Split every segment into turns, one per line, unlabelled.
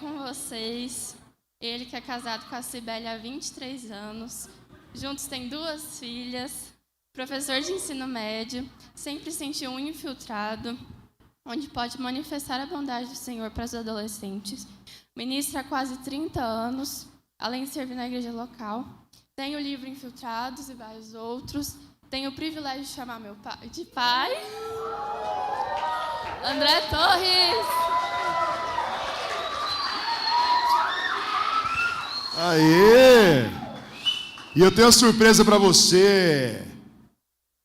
com vocês. Ele que é casado com a Cibele há 23 anos. Juntos têm 2 filhas. Professor de ensino médio. Sempre sentiu um infiltrado, onde pode manifestar a bondade do Senhor para os adolescentes. Ministra há quase 30 anos, além de servir na igreja local. Tem o livro Infiltrados e vários outros. Tenho o privilégio de chamar meu pai de pai. André Torres.
Aê! E eu tenho uma surpresa para você.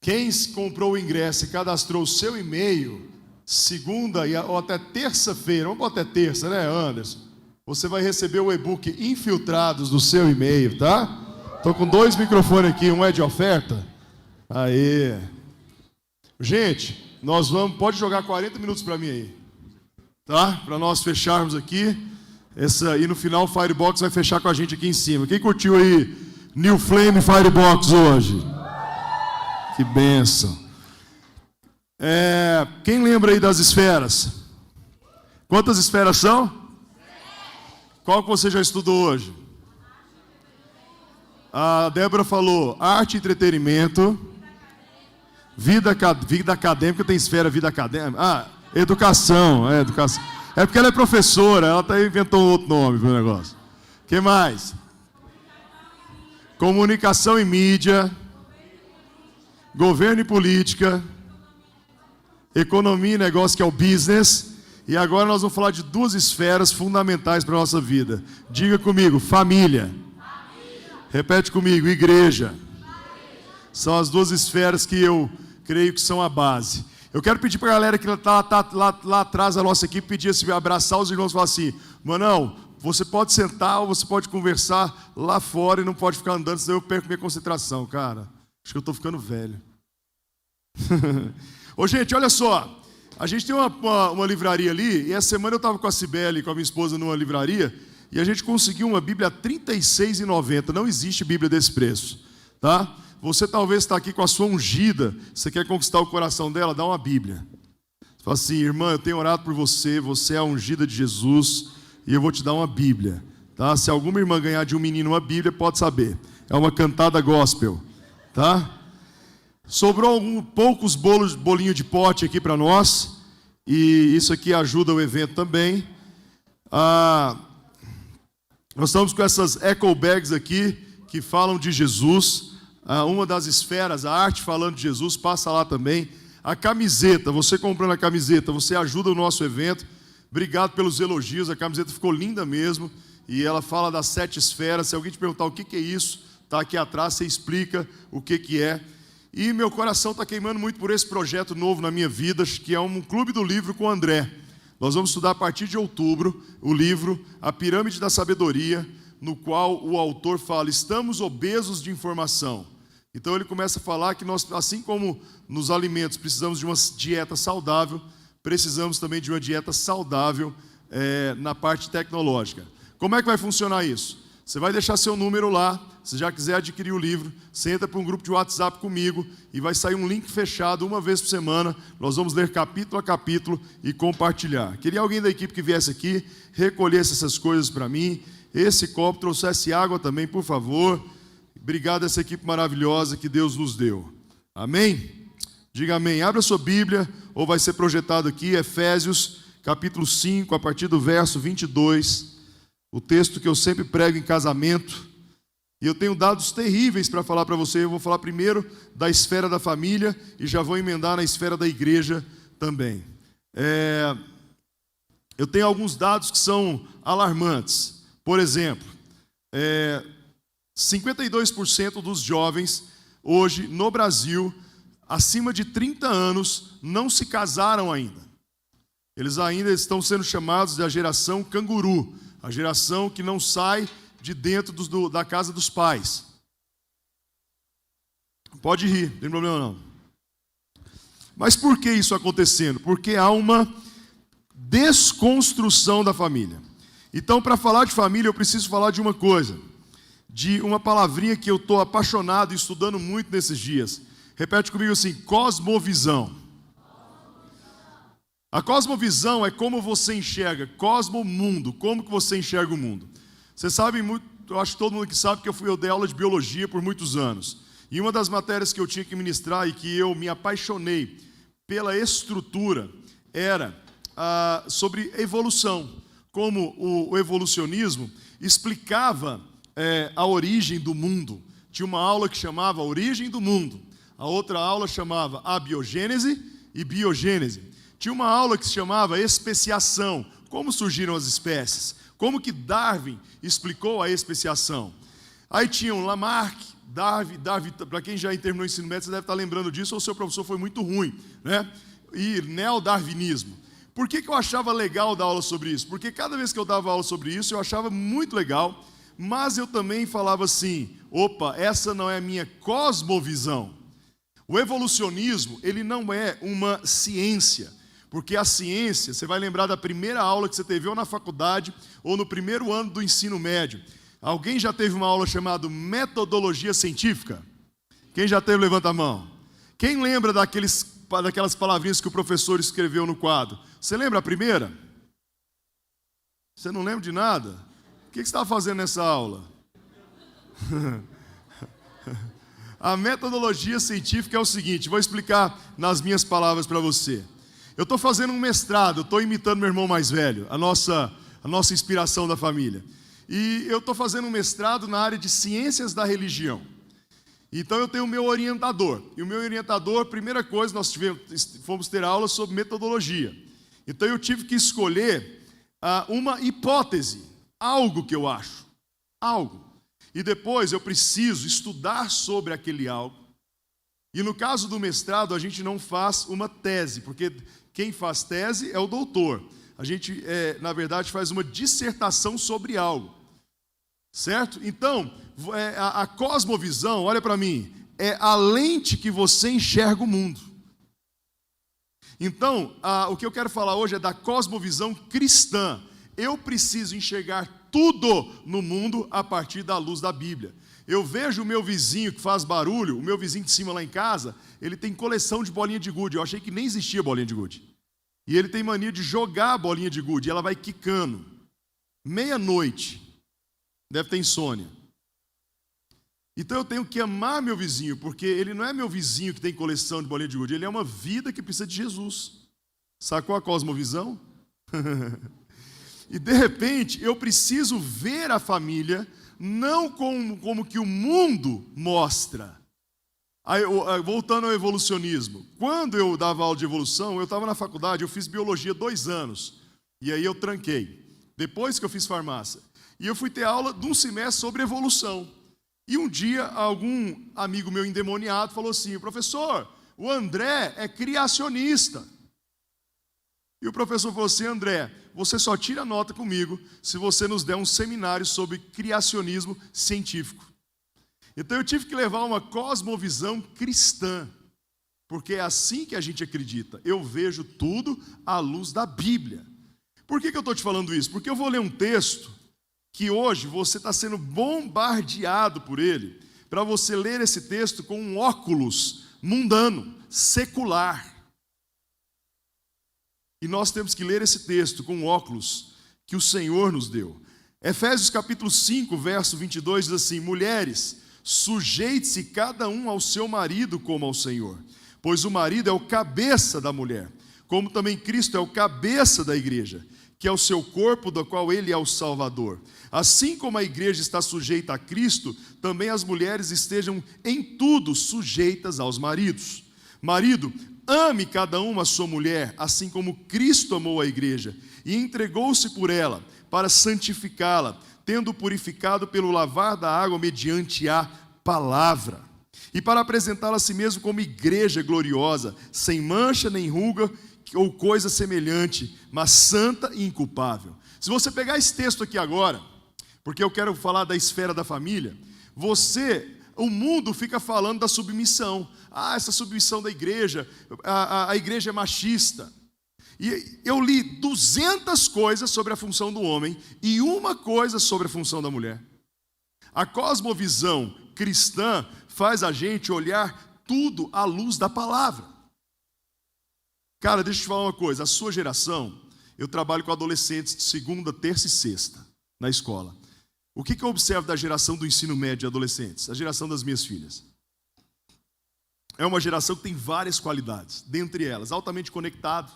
Quem comprou o ingresso e cadastrou o seu e-mail, segunda ou até terça-feira, vamos até terça, né, Anderson? Você vai receber o e-book Infiltrados do seu e-mail, tá? Estou com 2 microfones aqui, um é de oferta. Aê! Gente, nós vamos, pode jogar 40 minutos para mim aí, tá? Para nós fecharmos aqui. E no final o Firebox vai fechar com a gente aqui em cima. Quem curtiu aí New Flame Firebox hoje? Que bênção. Quem lembra aí das esferas? Quantas esferas são? Qual que você já estudou hoje? A Débora falou arte e entretenimento, vida acadêmica, tem esfera vida acadêmica. Educação, educação. É porque ela é professora, ela até inventou um outro nome para o negócio. O que mais? Comunicação e mídia, governo e política, economia e negócio, que é o business. E agora nós vamos falar de 2 esferas fundamentais para a nossa vida. Diga comigo, família. Repete comigo, igreja. São as 2 esferas que eu creio que são a base. Eu quero pedir para a galera que está lá atrás da nossa equipe, pedir assim, abraçar os irmãos e falar assim, Manão, você pode sentar ou você pode conversar lá fora e não pode ficar andando, senão eu perco minha concentração, cara. Acho que eu estou ficando velho. Ô, gente, olha só. A gente tem uma livraria ali, e essa semana eu estava com a Cibele, com a minha esposa, numa livraria, e a gente conseguiu uma Bíblia a R$ 36,90. Não existe Bíblia desse preço, tá? Você talvez está aqui com a sua ungida, você quer conquistar o coração dela, dá uma Bíblia. Você fala assim, irmã, eu tenho orado por você, você é a ungida de Jesus, e eu vou te dar uma Bíblia. Tá? Se alguma irmã ganhar de um menino uma Bíblia, pode saber. É uma cantada gospel. Tá? Sobrou poucos bolinhos de pote aqui para nós, e isso aqui ajuda o evento também. Nós estamos com essas eco bags aqui, que falam de Jesus. Uma das esferas, a arte falando de Jesus, passa lá também. A camiseta, você comprando a camiseta, você ajuda o nosso evento. Obrigado pelos elogios, a camiseta ficou linda mesmo. E ela fala das 7 esferas. Se alguém te perguntar o que é isso, está aqui atrás, você explica o que é. E meu coração está queimando muito por esse projeto novo na minha vida, que é um clube do livro com o André. Nós vamos estudar a partir de outubro o livro A Pirâmide da Sabedoria, no qual o autor fala, estamos obesos de informação. Então ele começa a falar que nós, assim como nos alimentos precisamos de uma dieta saudável, precisamos também de uma dieta saudável na parte tecnológica. Como é que vai funcionar isso? Você vai deixar seu número lá, se já quiser adquirir o livro, você entra para um grupo de WhatsApp comigo e vai sair um link fechado uma vez por semana. Nós vamos ler capítulo a capítulo e compartilhar. Queria alguém da equipe que viesse aqui, recolhesse essas coisas para mim, esse copo, trouxesse água também, por favor. Obrigado a essa equipe maravilhosa que Deus nos deu. Amém? Diga amém. Abra sua Bíblia, ou vai ser projetado aqui, Efésios, capítulo 5, a partir do verso 22. O texto que eu sempre prego em casamento. E eu tenho dados terríveis para falar para você. Eu vou falar primeiro da esfera da família e já vou emendar na esfera da igreja também. Eu tenho alguns dados que são alarmantes. Por exemplo, 52% dos jovens hoje no Brasil, acima de 30 anos, não se casaram ainda. Eles ainda estão sendo chamados da geração canguru, a geração que não sai de dentro da casa dos pais. Pode rir, não tem problema não. Mas por que isso acontecendo? Porque há uma desconstrução da família. Então, para falar de família, eu preciso falar de uma coisa, de uma palavrinha que eu estou apaixonado e estudando muito nesses dias. Repete comigo assim, cosmovisão. A cosmovisão é como você enxerga, cosmo-mundo, como que você enxerga o mundo. Você sabe muito, eu acho que todo mundo que sabe que eu dei aula de biologia por muitos anos. E uma das matérias que eu tinha que ministrar e que eu me apaixonei pela estrutura era sobre evolução. Como o evolucionismo explicava a origem do mundo. Tinha uma aula que chamava Origem do Mundo. A outra aula chamava Abiogênese e Biogênese. Tinha uma aula que se chamava Especiação. Como surgiram as espécies? Como que Darwin explicou a especiação? Aí tinham Lamarck, Darwin, para quem já terminou o ensino médio, você deve estar lembrando disso, ou o seu professor foi muito ruim, né? E neodarwinismo. Por que eu achava legal dar aula sobre isso? Porque cada vez que eu dava aula sobre isso, eu achava muito legal, mas eu também falava assim, opa, essa não é a minha cosmovisão. O evolucionismo, ele não é uma ciência, porque a ciência, você vai lembrar da primeira aula que você teve ou na faculdade, ou no primeiro ano do ensino médio. Alguém já teve uma aula chamada metodologia científica? Quem já teve, levanta a mão. Quem lembra daquelas palavrinhas que o professor escreveu no quadro? Você lembra a primeira? Você não lembra de nada? O que você estava fazendo nessa aula? A metodologia científica é o seguinte, vou explicar nas minhas palavras para você. Eu estou fazendo um mestrado, estou imitando meu irmão mais velho, a nossa inspiração da família. E eu estou fazendo um mestrado na área de ciências da religião. Então eu tenho o meu orientador. E o meu orientador, primeira coisa, nós fomos ter aula sobre metodologia. Então eu tive que escolher uma hipótese, algo que eu acho, algo. E depois eu preciso estudar sobre aquele algo. E no caso do mestrado, a gente não faz uma tese, porque quem faz tese é o doutor. A gente, na verdade, faz uma dissertação sobre algo. Certo? Então, a cosmovisão, olha para mim, é a lente que você enxerga o mundo. Então, o que eu quero falar hoje é da cosmovisão cristã. Eu preciso enxergar tudo no mundo a partir da luz da Bíblia. Eu vejo o meu vizinho que faz barulho, o meu vizinho de cima lá em casa, ele tem coleção de bolinha de gude. Eu achei que nem existia bolinha de gude. E ele tem mania de jogar a bolinha de gude, e ela vai quicando. Meia-noite. Deve ter insônia. Então eu tenho que amar meu vizinho, porque ele não é meu vizinho que tem coleção de bolinha de gude, ele é uma vida que precisa de Jesus. Sacou a cosmovisão? E de repente eu preciso ver a família não como que o mundo mostra. Aí, voltando ao evolucionismo, quando eu dava aula de evolução, eu estava na faculdade, eu fiz biologia 2 anos, e aí eu tranquei, depois que eu fiz farmácia. E eu fui ter aula de um semestre sobre evolução. E um dia, algum amigo meu endemoniado falou assim, professor, o André é criacionista. E o professor falou assim, André, você só tira nota comigo se você nos der um seminário sobre criacionismo científico. Então eu tive que levar uma cosmovisão cristã, porque é assim que a gente acredita. Eu vejo tudo à luz da Bíblia. Por que eu estou te falando isso? Porque eu vou ler um texto que hoje você está sendo bombardeado por ele, para você ler esse texto com um óculos mundano, secular. E nós temos que ler esse texto com um óculos que o Senhor nos deu. Efésios capítulo 5, verso 22 diz assim, mulheres, sujeite-se cada um ao seu marido como ao Senhor, pois o marido é o cabeça da mulher, como também Cristo é o cabeça da igreja, que é o seu corpo, do qual ele é o Salvador. Assim como a igreja está sujeita a Cristo, também as mulheres estejam em tudo sujeitas aos maridos. Marido, ame cada uma a sua mulher, assim como Cristo amou a igreja, e entregou-se por ela, para santificá-la, tendo purificado pelo lavar da água mediante a palavra, e para apresentá-la a si mesmo como igreja gloriosa, sem mancha nem ruga, ou coisa semelhante, mas santa e inculpável. Se você pegar esse texto aqui agora, porque eu quero falar da esfera da família, o mundo fica falando da submissão. Essa submissão da igreja, a igreja é machista. E eu li 200 coisas sobre a função do homem e uma coisa sobre a função da mulher. A cosmovisão cristã faz a gente olhar tudo à luz da palavra. Cara, deixa eu te falar uma coisa. A sua geração, eu trabalho com adolescentes de segunda, terça e sexta na escola. O que eu observo da geração do ensino médio de adolescentes? A geração das minhas filhas. É uma geração que tem várias qualidades, dentre elas, altamente conectado.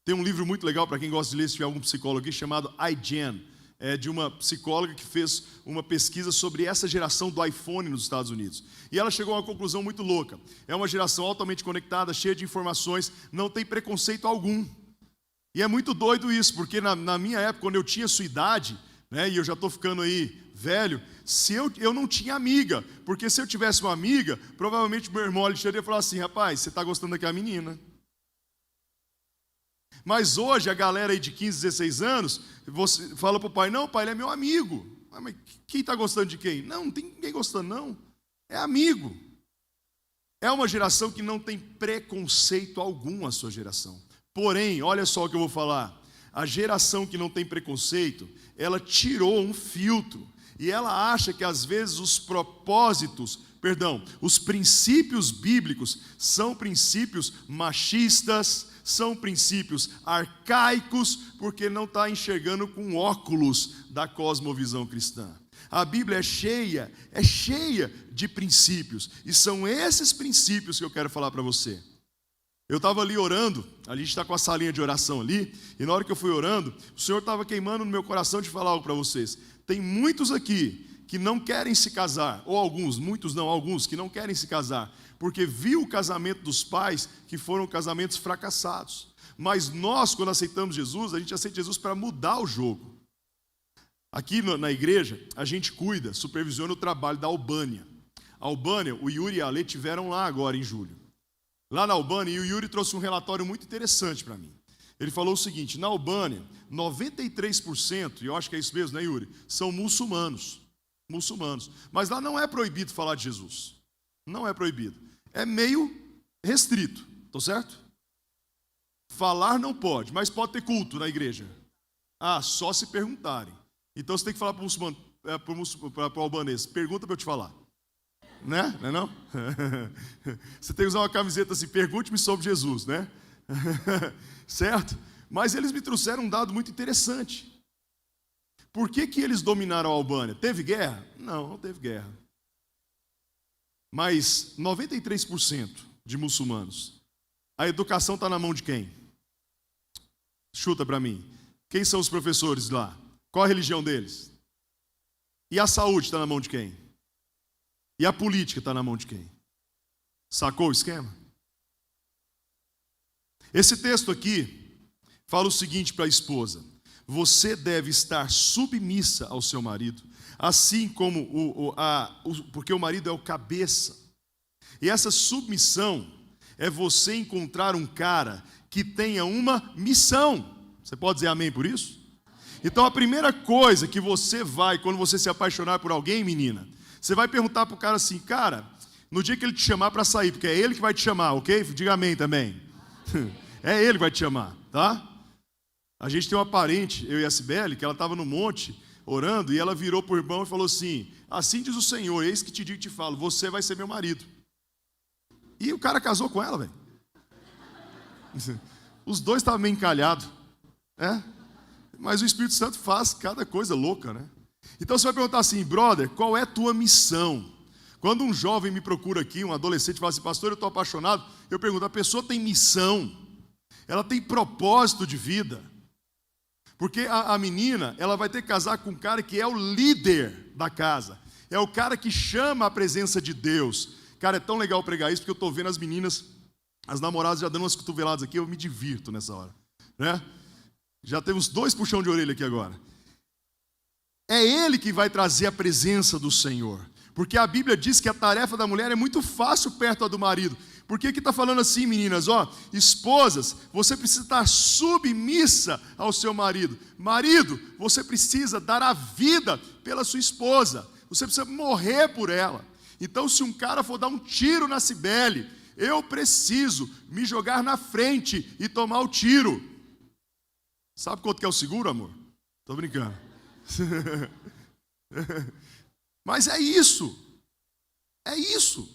Tem um livro muito legal para quem gosta de ler, se tiver algum psicólogo aqui, chamado iGen. É de uma psicóloga que fez uma pesquisa sobre essa geração do iPhone nos Estados Unidos. E ela chegou a uma conclusão muito louca. É uma geração altamente conectada, cheia de informações, não tem preconceito algum. E é muito doido isso, porque na minha época, quando eu tinha sua idade, né, e eu já estou ficando aí velho, eu não tinha amiga. Porque se eu tivesse uma amiga, provavelmente meu irmão Alexandre ia falar assim, rapaz, você está gostando daquela menina? Mas hoje a galera aí de 15, 16 anos, você fala para o pai, não, pai, ele é meu amigo. Mas quem está gostando de quem? Não tem ninguém gostando, não. É amigo. É uma geração que não tem preconceito algum, a sua geração. Porém, olha só o que eu vou falar. A geração que não tem preconceito, ela tirou um filtro. E ela acha que às vezes os princípios bíblicos são princípios machistas, são princípios arcaicos, porque não está enxergando com óculos da cosmovisão cristã. A Bíblia é cheia de princípios, e são esses princípios que eu quero falar para você. Eu estava ali orando, a gente está com a salinha de oração ali, e na hora que eu fui orando, o Senhor estava queimando no meu coração de falar algo para vocês. Tem muitos aqui que não querem se casar, ou alguns, muitos não, alguns que não querem se casar, porque viu o casamento dos pais que foram casamentos fracassados. Mas nós, quando aceitamos Jesus, a gente aceita Jesus para mudar o jogo. Aqui na igreja, a gente cuida, supervisiona o trabalho da Albânia. A Albânia, o Yuri e a Ale tiveram lá agora em julho. Lá na Albânia, e o Yuri trouxe um relatório muito interessante para mim. Ele falou o seguinte, na Albânia, 93%, e eu acho que é isso mesmo, né, Yuri? São muçulmanos. Mas lá não é proibido falar de Jesus. Não é proibido. É meio restrito, tá certo? Falar não pode, mas pode ter culto na igreja. Ah, só se perguntarem. Então você tem que falar para o muçulmano, para o albanês, pergunta para eu te falar. Né? Não é não? Você tem que usar uma camiseta assim, pergunte-me sobre Jesus, né? Certo? Mas eles me trouxeram um dado muito interessante. Por que eles dominaram a Albânia? Teve guerra? Não teve guerra. Mas 93% de muçulmanos. A educação está na mão de quem? Chuta para mim. Quem são os professores lá? Qual a religião deles? E a saúde está na mão de quem? E a política está na mão de quem? Sacou o esquema? Esse texto aqui fala o seguinte para a esposa: você deve estar submissa ao seu marido, assim como porque o marido é o cabeça. E essa submissão é você encontrar um cara que tenha uma missão. Você pode dizer amém por isso? Então a primeira coisa que você vai, quando você se apaixonar por alguém, menina, você vai perguntar para o cara assim, cara, no dia que ele te chamar para sair, porque é ele que vai te chamar, ok? Diga amém também. É ele que vai te chamar, tá? A gente tem uma parente, eu e a Cibele, que ela estava no monte orando, e ela virou para o irmão e falou assim, assim diz o Senhor, eis que te digo e te falo, você vai ser meu marido. E o cara casou com ela, velho. Os dois estavam meio encalhados, né? Mas o Espírito Santo faz cada coisa louca, né? Então você vai perguntar assim, brother, qual é a tua missão? Quando um jovem me procura aqui, um adolescente, fala assim, pastor, eu estou apaixonado, eu pergunto, a pessoa tem missão? Ela tem propósito de vida? Porque a menina, ela vai ter que casar com um cara que é o líder da casa. É o cara que chama a presença de Deus. Cara, é tão legal pregar isso, porque eu estou vendo as meninas, as namoradas já dando umas cotoveladas aqui, eu me divirto nessa hora, né? Já temos 2 puxão de orelha aqui agora. É ele que vai trazer a presença do Senhor. Porque a Bíblia diz que a tarefa da mulher é muito fácil perto do marido. Por que está falando assim, meninas? Ó, esposas, você precisa estar submissa ao seu marido. Marido, você precisa dar a vida pela sua esposa. Você precisa morrer por ela. Então, se um cara for dar um tiro na Cibele, eu preciso me jogar na frente e tomar o tiro. Sabe quanto que é o seguro, amor? Estou brincando. Mas é isso. É isso.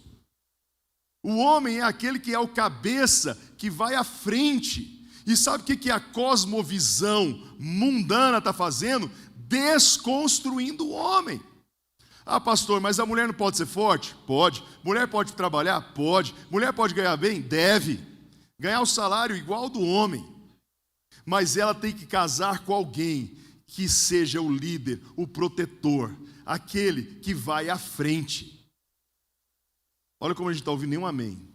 O homem é aquele que é o cabeça, que vai à frente. E sabe o que a cosmovisão mundana está fazendo? Desconstruindo o homem. Ah, pastor, mas a mulher não pode ser forte? Pode. Mulher pode trabalhar? Pode. Mulher pode ganhar bem? Deve. Ganhar o salário igual ao do homem. Mas ela tem que casar com alguém que seja o líder, o protetor, aquele que vai à frente. Olha como a gente está ouvindo nenhum amém.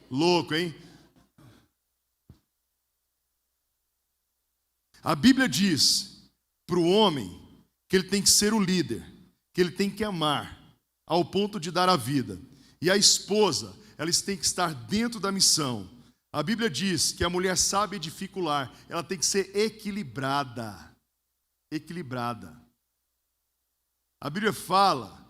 Louco, hein? A Bíblia diz para o homem que ele tem que ser o líder, que ele tem que amar, ao ponto de dar a vida. E a esposa, elas têm que estar dentro da missão. A Bíblia diz que a mulher sabe edificar o lar, ela tem que ser equilibrada. Equilibrada. A Bíblia fala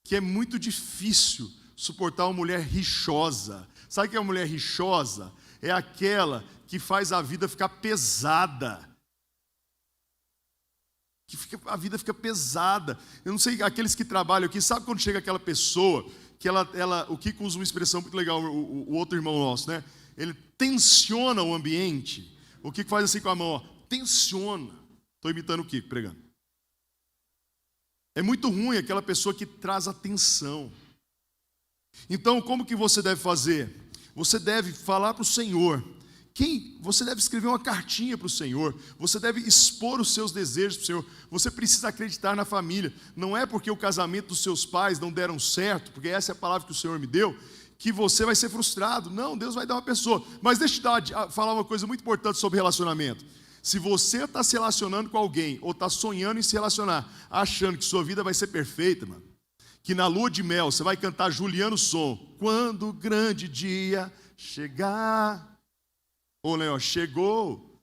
que é muito difícil suportar uma mulher rixosa. Sabe o que é uma mulher rixosa? É aquela que faz a vida ficar pesada. A vida fica pesada. Eu não sei, aqueles que trabalham aqui, sabe quando chega aquela pessoa, que o Kiko usa uma expressão muito legal, o outro irmão nosso, né? Ele tensiona o ambiente. O Kiko faz assim com a mão, ó, tensiona. Estou imitando o Kiko, pregando. É muito ruim aquela pessoa que traz atenção. Então, como que você deve fazer? Você deve falar para o Senhor. Você deve escrever uma cartinha para o Senhor. Você deve expor os seus desejos para o Senhor. Você precisa acreditar na família. Não é porque o casamento dos seus pais não deram certo, porque essa é a palavra que o Senhor me deu, que você vai ser frustrado. Não, Deus vai dar uma pessoa. Mas deixa eu falar uma coisa muito importante sobre relacionamento. Se você está se relacionando com alguém, ou está sonhando em se relacionar, achando que sua vida vai ser perfeita, mano, que na lua de mel você vai cantar Juliano Som, quando o grande dia chegar. Ô, Leão, chegou.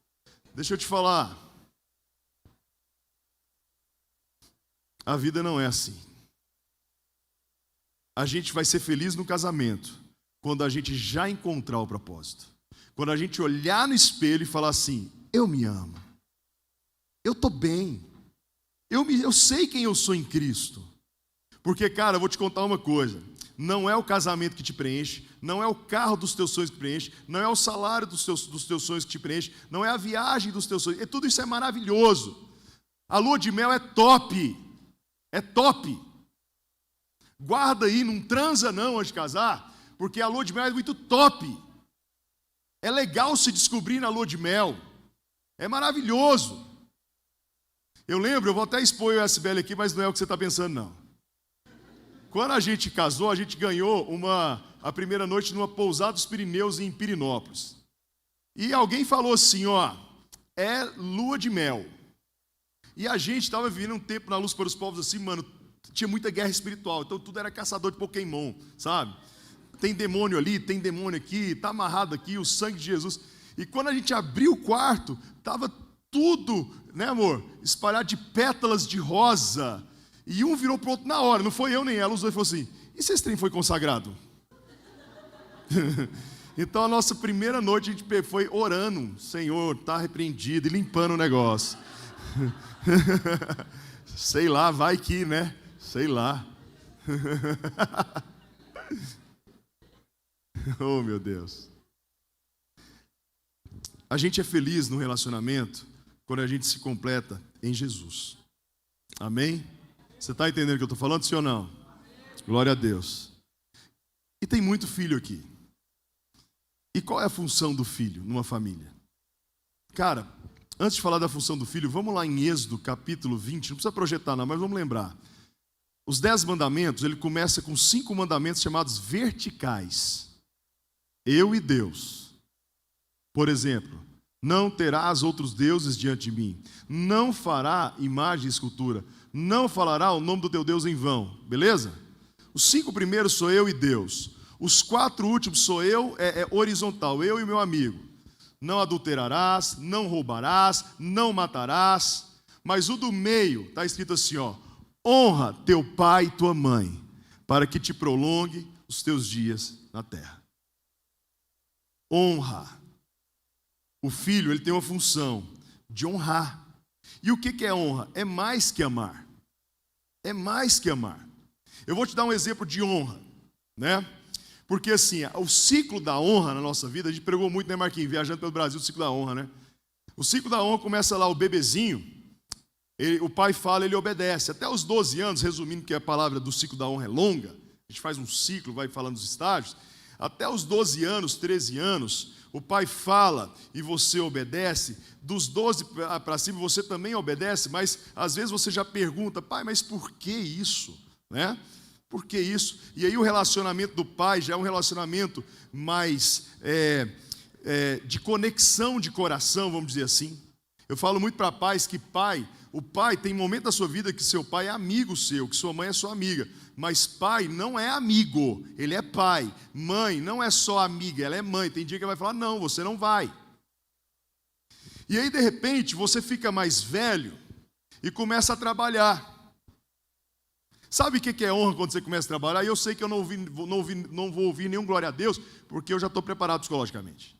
Deixa eu te falar. A vida não é assim. A gente vai ser feliz no casamento quando a gente já encontrar o propósito. Quando a gente olhar no espelho e falar assim, eu me amo. Eu estou bem. Eu sei quem eu sou em Cristo. Porque, cara, eu vou te contar uma coisa. Não é o casamento que te preenche, não é o carro dos teus sonhos que preenche, não é o salário dos teus sonhos que te preenche, não é a viagem dos teus sonhos. Tudo isso é maravilhoso. A lua de mel é top. É top. Guarda aí, não transa não antes de casar, porque a lua de mel é muito top. É legal se descobrir na lua de mel. É maravilhoso. Eu lembro, eu vou até expor o SBL aqui, mas não é o que você está pensando não. Quando a gente casou, a gente ganhou a primeira noite numa pousada dos Pirineus em Pirinópolis. E alguém falou assim, ó, é lua de mel. E a gente estava vivendo um tempo na Luz para os Povos assim, mano, tinha muita guerra espiritual, então tudo era caçador de Pokémon, sabe? Tem demônio ali, tem demônio aqui, tá amarrado aqui, o sangue de Jesus. E quando a gente abriu o quarto, estava tudo, né amor, espalhado de pétalas de rosa. E um virou pro outro na hora, não foi eu nem ela, os dois falaram assim, e se esse trem foi consagrado? Então a nossa primeira noite a gente foi orando, Senhor, está repreendido, e limpando o negócio. Sei lá, vai que, né? Sei lá. Oh, meu Deus. A gente é feliz no relacionamento quando a gente se completa em Jesus. Amém? Você está entendendo o que eu estou falando, sim ou não? Glória a Deus. E tem muito filho aqui. E qual é a função do filho numa família? Cara, antes de falar da função do filho, vamos lá em Êxodo capítulo 20, não precisa projetar não, mas vamos lembrar. Os 10 mandamentos, ele começa com 5 mandamentos chamados verticais. Eu e Deus. Por exemplo, não terás outros deuses diante de mim. Não fará imagem e escultura. Não falará o nome do teu Deus em vão. Beleza? Os 5 primeiros sou eu e Deus. Os 4 últimos sou eu, é horizontal, eu e meu amigo. Não adulterarás, não roubarás, não matarás. Mas o do meio, está escrito assim, ó. Honra teu pai e tua mãe, para que te prolongue os teus dias na terra. Honra. O filho, ele tem uma função de honrar. E o que é honra? É mais que amar. É mais que amar. Eu vou te dar um exemplo de honra, né? Porque assim, o ciclo da honra na nossa vida, a gente pregou muito, né, Marquinhos? Viajando pelo Brasil, o ciclo da honra, né? O ciclo da honra começa lá, o bebezinho, o pai fala, ele obedece. Até os 12 anos, resumindo que a palavra do ciclo da honra é longa, a gente faz um ciclo, vai falando dos estágios. Até os 12 anos, 13 anos, o pai fala e você obedece. Dos 12 para cima você também obedece, mas às vezes você já pergunta, pai, mas por que isso? Né? Por que isso? E aí o relacionamento do pai já é um relacionamento mais de conexão de coração, vamos dizer assim. Eu falo muito para pais que o pai tem momento da sua vida que seu pai é amigo seu, que sua mãe é sua amiga. Mas pai não é amigo, ele é pai. Mãe não é só amiga, ela é mãe. Tem dia que ela vai falar, não, você não vai. E aí, de repente, você fica mais velho e começa a trabalhar. Sabe o que é honra quando você começa a trabalhar? E eu sei que eu não vou ouvir nenhum glória a Deus, porque eu já estou preparado psicologicamente.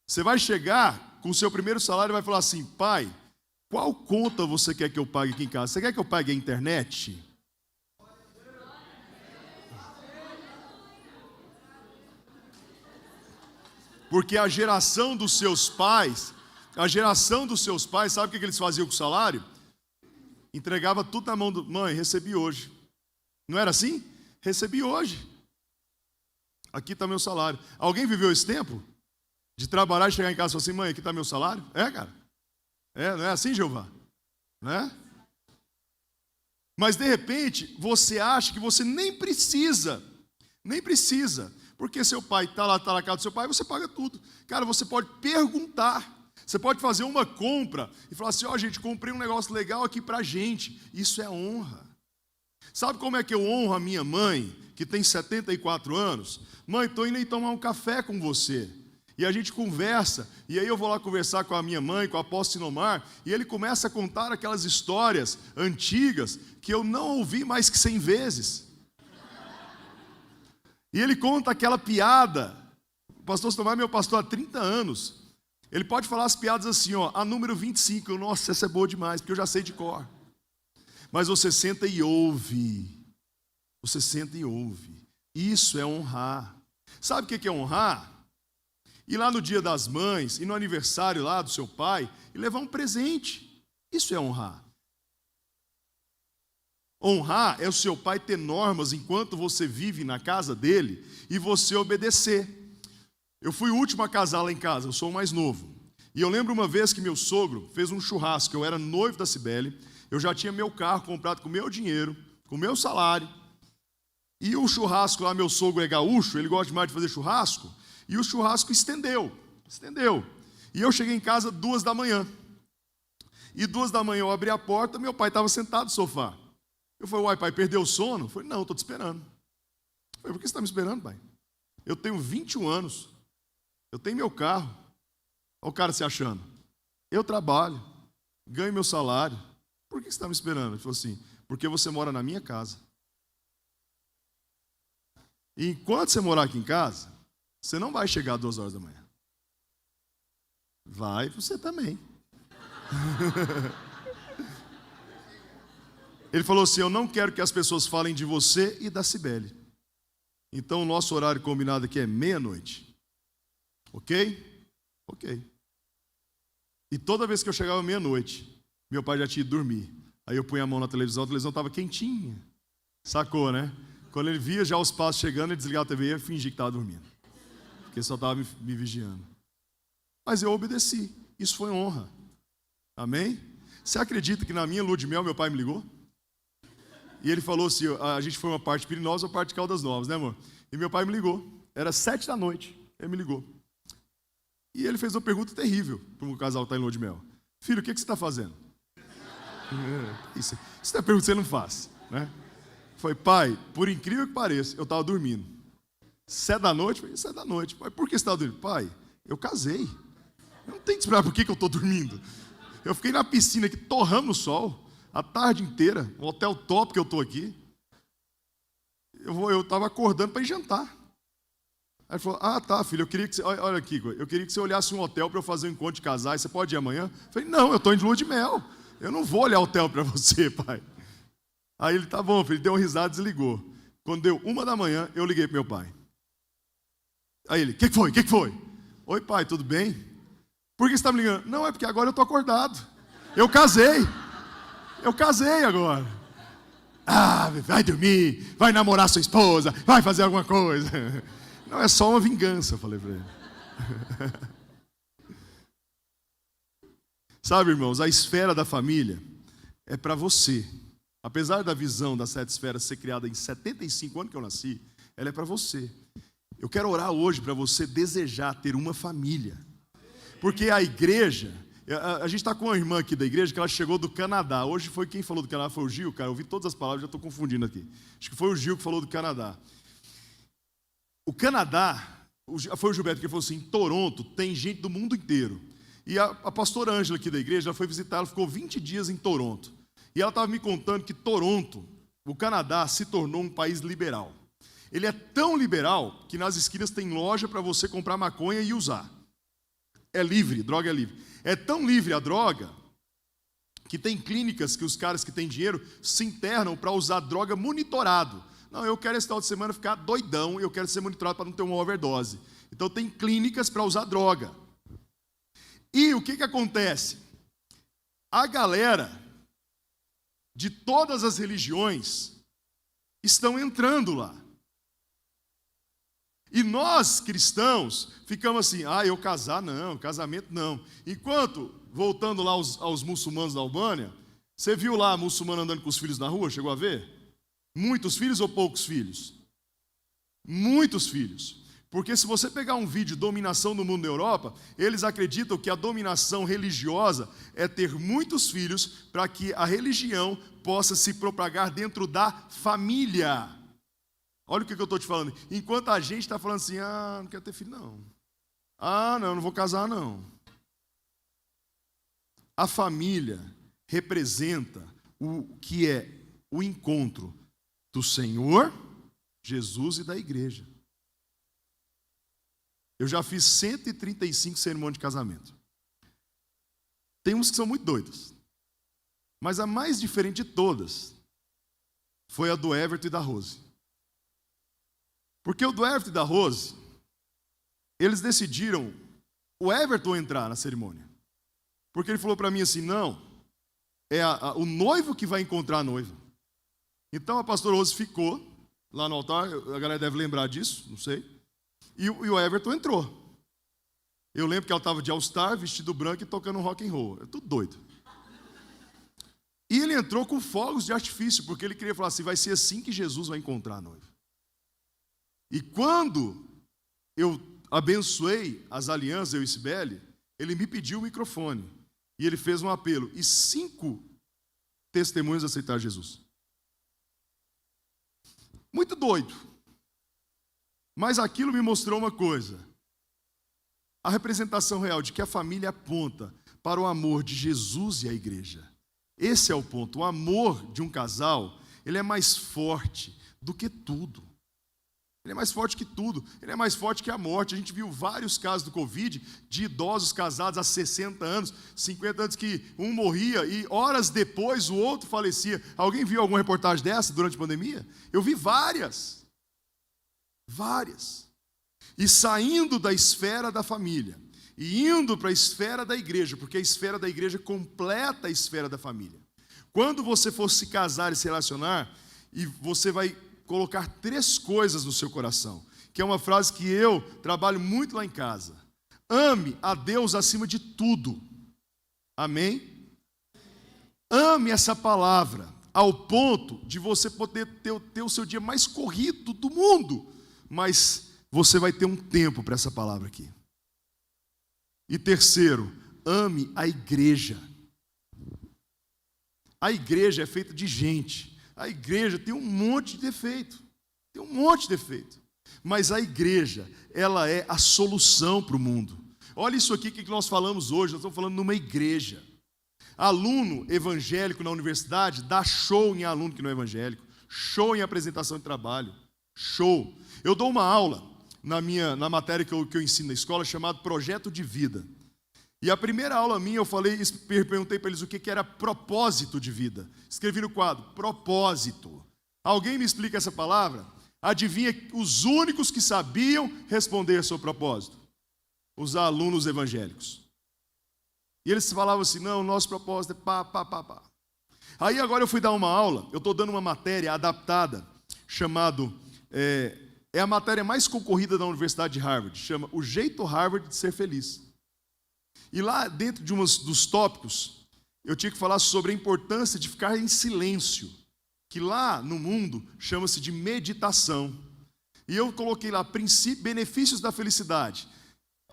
Você vai chegar com o seu primeiro salário e vai falar assim, pai, qual conta você quer que eu pague aqui em casa? Você quer que eu pague a internet? Porque a geração dos seus pais, sabe o que eles faziam com o salário? Entregava tudo na mão do... Mãe, recebi hoje. Não era assim? Recebi hoje. Aqui está meu salário. Alguém viveu esse tempo? De trabalhar e chegar em casa e falar assim, mãe, aqui está meu salário? É, cara? Não é assim, Jeová? Não é? Mas de repente, você acha que você nem precisa. Porque seu pai está lá, na casa do seu pai, você paga tudo. Cara, você pode perguntar. Você pode fazer uma compra e falar assim, gente, comprei um negócio legal aqui pra gente. Isso é honra. Sabe como é que eu honro a minha mãe, que tem 74 anos? Mãe, estou indo aí tomar um café com você. E a gente conversa, e aí eu vou lá conversar com a minha mãe, com o apóstolo Sinomar, e ele começa a contar aquelas histórias antigas que eu não ouvi mais que 100 vezes. E ele conta aquela piada. O pastor Sinomar é meu pastor há 30 anos. Ele pode falar as piadas assim, a número 25, nossa, essa é boa demais, porque eu já sei de cor. Mas você senta e ouve. Você senta e ouve. Isso é honrar. Sabe o que é honrar? Ir lá no dia das mães, ir no aniversário lá do seu pai, e levar um presente. Isso é honrar. Honrar é o seu pai ter normas enquanto você vive na casa dele e você obedecer. Eu fui o último a casar lá em casa, eu sou o mais novo. E eu lembro uma vez que meu sogro fez um churrasco, eu era noivo da Cibele, eu já tinha meu carro comprado com meu dinheiro, com meu salário. E o churrasco lá, meu sogro é gaúcho, ele gosta demais de fazer churrasco, e o churrasco estendeu. E eu cheguei em casa 2 da manhã. E 2 da manhã eu abri a porta, meu pai estava sentado no sofá. Eu falei, uai, pai, perdeu o sono? Eu falei, não, estou te esperando. Eu falei, por que você está me esperando, pai? Eu tenho 21 anos, eu tenho meu carro. Olha o cara se achando. Eu trabalho, ganho meu salário. Por que você está me esperando? Ele falou assim, porque você mora na minha casa. E enquanto você morar aqui em casa, você não vai chegar às 2 horas da manhã. Vai você também. Ele falou assim, eu não quero que as pessoas falem de você e da Cibele. Então o nosso horário combinado aqui é meia-noite. Ok? Ok. E toda vez que eu chegava meia-noite, meu pai já tinha ido dormir. Aí eu punha a mão na televisão, a televisão estava quentinha. Sacou, né? Quando ele via já os passos chegando, ele desligava a TV e ia fingir que estava dormindo. Porque só estava me vigiando. Mas eu obedeci. Isso foi honra. Amém? Você acredita que na minha lua de mel meu pai me ligou? E ele falou assim, a gente foi uma parte de Pirinosa, uma parte de Caldas Novas, né, amor? E meu pai me ligou. Era 7 da noite. Ele me ligou. E ele fez uma pergunta terrível para um casal que está em lua de mel. Filho, o que você está fazendo? Isso é a pergunta que você não faz, né? Foi, pai, por incrível que pareça, eu estava dormindo. 7 da noite? Falei, 7 da noite. Pai, por que você estava dormindo? Pai, eu casei. Eu não tenho que esperar por que eu estou dormindo. Eu fiquei na piscina aqui, torrando no sol, a tarde inteira, um hotel top que eu estou aqui. Eu estava acordando para ir jantar. Aí ele falou, tá, filho, eu queria que você... Olha aqui, eu queria que você olhasse um hotel para eu fazer um encontro de casais, você pode ir amanhã? Eu falei, não, eu estou em lua de mel. Eu não vou olhar hotel para você, pai. Aí ele, tá bom, filho, ele deu uma risada e desligou. Quando deu 1h, eu liguei para meu pai. Aí ele, o que foi? Oi, pai, tudo bem? Por que você está me ligando? Não, é porque agora eu estou acordado. Eu casei agora. Ah, vai dormir, vai namorar sua esposa, vai fazer alguma coisa. Não, é só uma vingança, eu falei para ele. Sabe, irmãos, a esfera da família é para você. Apesar da visão das 7 esferas ser criada em 75 anos que eu nasci, ela é para você. Eu quero orar hoje para você desejar ter uma família. Porque a igreja, a gente está com uma irmã aqui da igreja que ela chegou do Canadá. Hoje foi quem falou do Canadá, foi o Gil, cara. Eu ouvi todas as palavras, já estou confundindo aqui. Acho que foi o Gil que falou do Canadá. O Canadá, foi o Gilberto que falou assim, em Toronto tem gente do mundo inteiro. E a pastora Ângela aqui da igreja, ela foi visitar, ela ficou 20 dias em Toronto. E ela estava me contando que Toronto, o Canadá, se tornou um país liberal. Ele é tão liberal que nas esquinas tem loja para você comprar maconha e usar. É livre, droga é livre. É tão livre a droga que tem clínicas que os caras que têm dinheiro se internam para usar droga monitorado. Não, eu quero esse final de semana ficar doidão, eu quero ser monitorado para não ter uma overdose. Então tem clínicas para usar droga. E o que acontece? A galera de todas as religiões estão entrando lá. E nós, cristãos, ficamos assim, eu casar não, casamento não. Enquanto, voltando lá aos muçulmanos da Albânia, você viu lá muçulmano andando com os filhos na rua, chegou a ver? Muitos filhos ou poucos filhos? Muitos filhos. Porque se você pegar um vídeo de dominação do mundo na Europa, eles acreditam que a dominação religiosa é ter muitos filhos para que a religião possa se propagar dentro da família. Olha o que eu estou te falando. Enquanto a gente está falando assim, não quero ter filho não. Não vou casar não. A família representa o que é o encontro do Senhor, Jesus e da igreja. Eu já fiz 135 cerimônias de casamento. Tem uns que são muito doidos. Mas a mais diferente de todas foi a do Everton e da Rose. Porque o do Everton e da Rose, eles decidiram o Everton entrar na cerimônia. Porque ele falou para mim assim, não, é o noivo que vai encontrar a noiva. Então a pastora Rose ficou lá no altar, a galera deve lembrar disso, não sei. E o Everton entrou. Eu lembro que ela estava de all-star, vestido branco e tocando um rock and roll. É tudo doido. E ele entrou com fogos de artifício, porque ele queria falar assim, vai ser assim que Jesus vai encontrar a noiva. E quando eu abençoei as alianças, eu e Cibele, ele me pediu o microfone. E ele fez um apelo. E 5 testemunhos aceitaram Jesus. Muito doido. Mas aquilo me mostrou uma coisa. A representação real de que a família aponta para o amor de Jesus e a igreja. Esse é o ponto. O amor de um casal, ele é mais forte do que tudo. Ele é mais forte que tudo. Ele é mais forte que a morte. A gente viu vários casos do Covid de idosos casados há 60 anos, 50 anos, que um morria e horas depois o outro falecia. Alguém viu alguma reportagem dessa durante a pandemia? Eu vi várias. Várias. E saindo da esfera da família e indo para a esfera da igreja, porque a esfera da igreja completa a esfera da família. Quando você for se casar e se relacionar, e você vai colocar 3 coisas no seu coração, que é uma frase que eu trabalho muito lá em casa. Ame a Deus acima de tudo. Amém? Ame essa palavra ao ponto de você poder ter o seu dia mais corrido do mundo, mas você vai ter um tempo para essa palavra aqui. E terceiro, ame a igreja. A igreja é feita de gente. A igreja tem um monte de defeito. Tem um monte de defeito. Mas a igreja, ela é a solução para o mundo. Olha isso aqui que nós falamos hoje. Nós estamos falando numa igreja. Aluno evangélico na universidade dá show em aluno que não é evangélico. Show em apresentação de trabalho. Show. Eu dou uma aula na matéria que eu ensino na escola, chamado Projeto de Vida. E a primeira aula minha, perguntei para eles o que era propósito de vida. Escrevi no quadro, propósito. Alguém me explica essa palavra? Adivinha os únicos que sabiam responder sobre propósito? Os alunos evangélicos. E eles falavam assim, não, nosso propósito é pá. Aí agora eu fui dar uma aula, eu estou dando uma matéria adaptada, chamado, é a matéria mais concorrida da Universidade de Harvard, chama O Jeito Harvard de Ser Feliz. E lá dentro de dos tópicos, eu tinha que falar sobre a importância de ficar em silêncio, que lá no mundo chama-se de meditação. E eu coloquei lá benefícios da felicidade.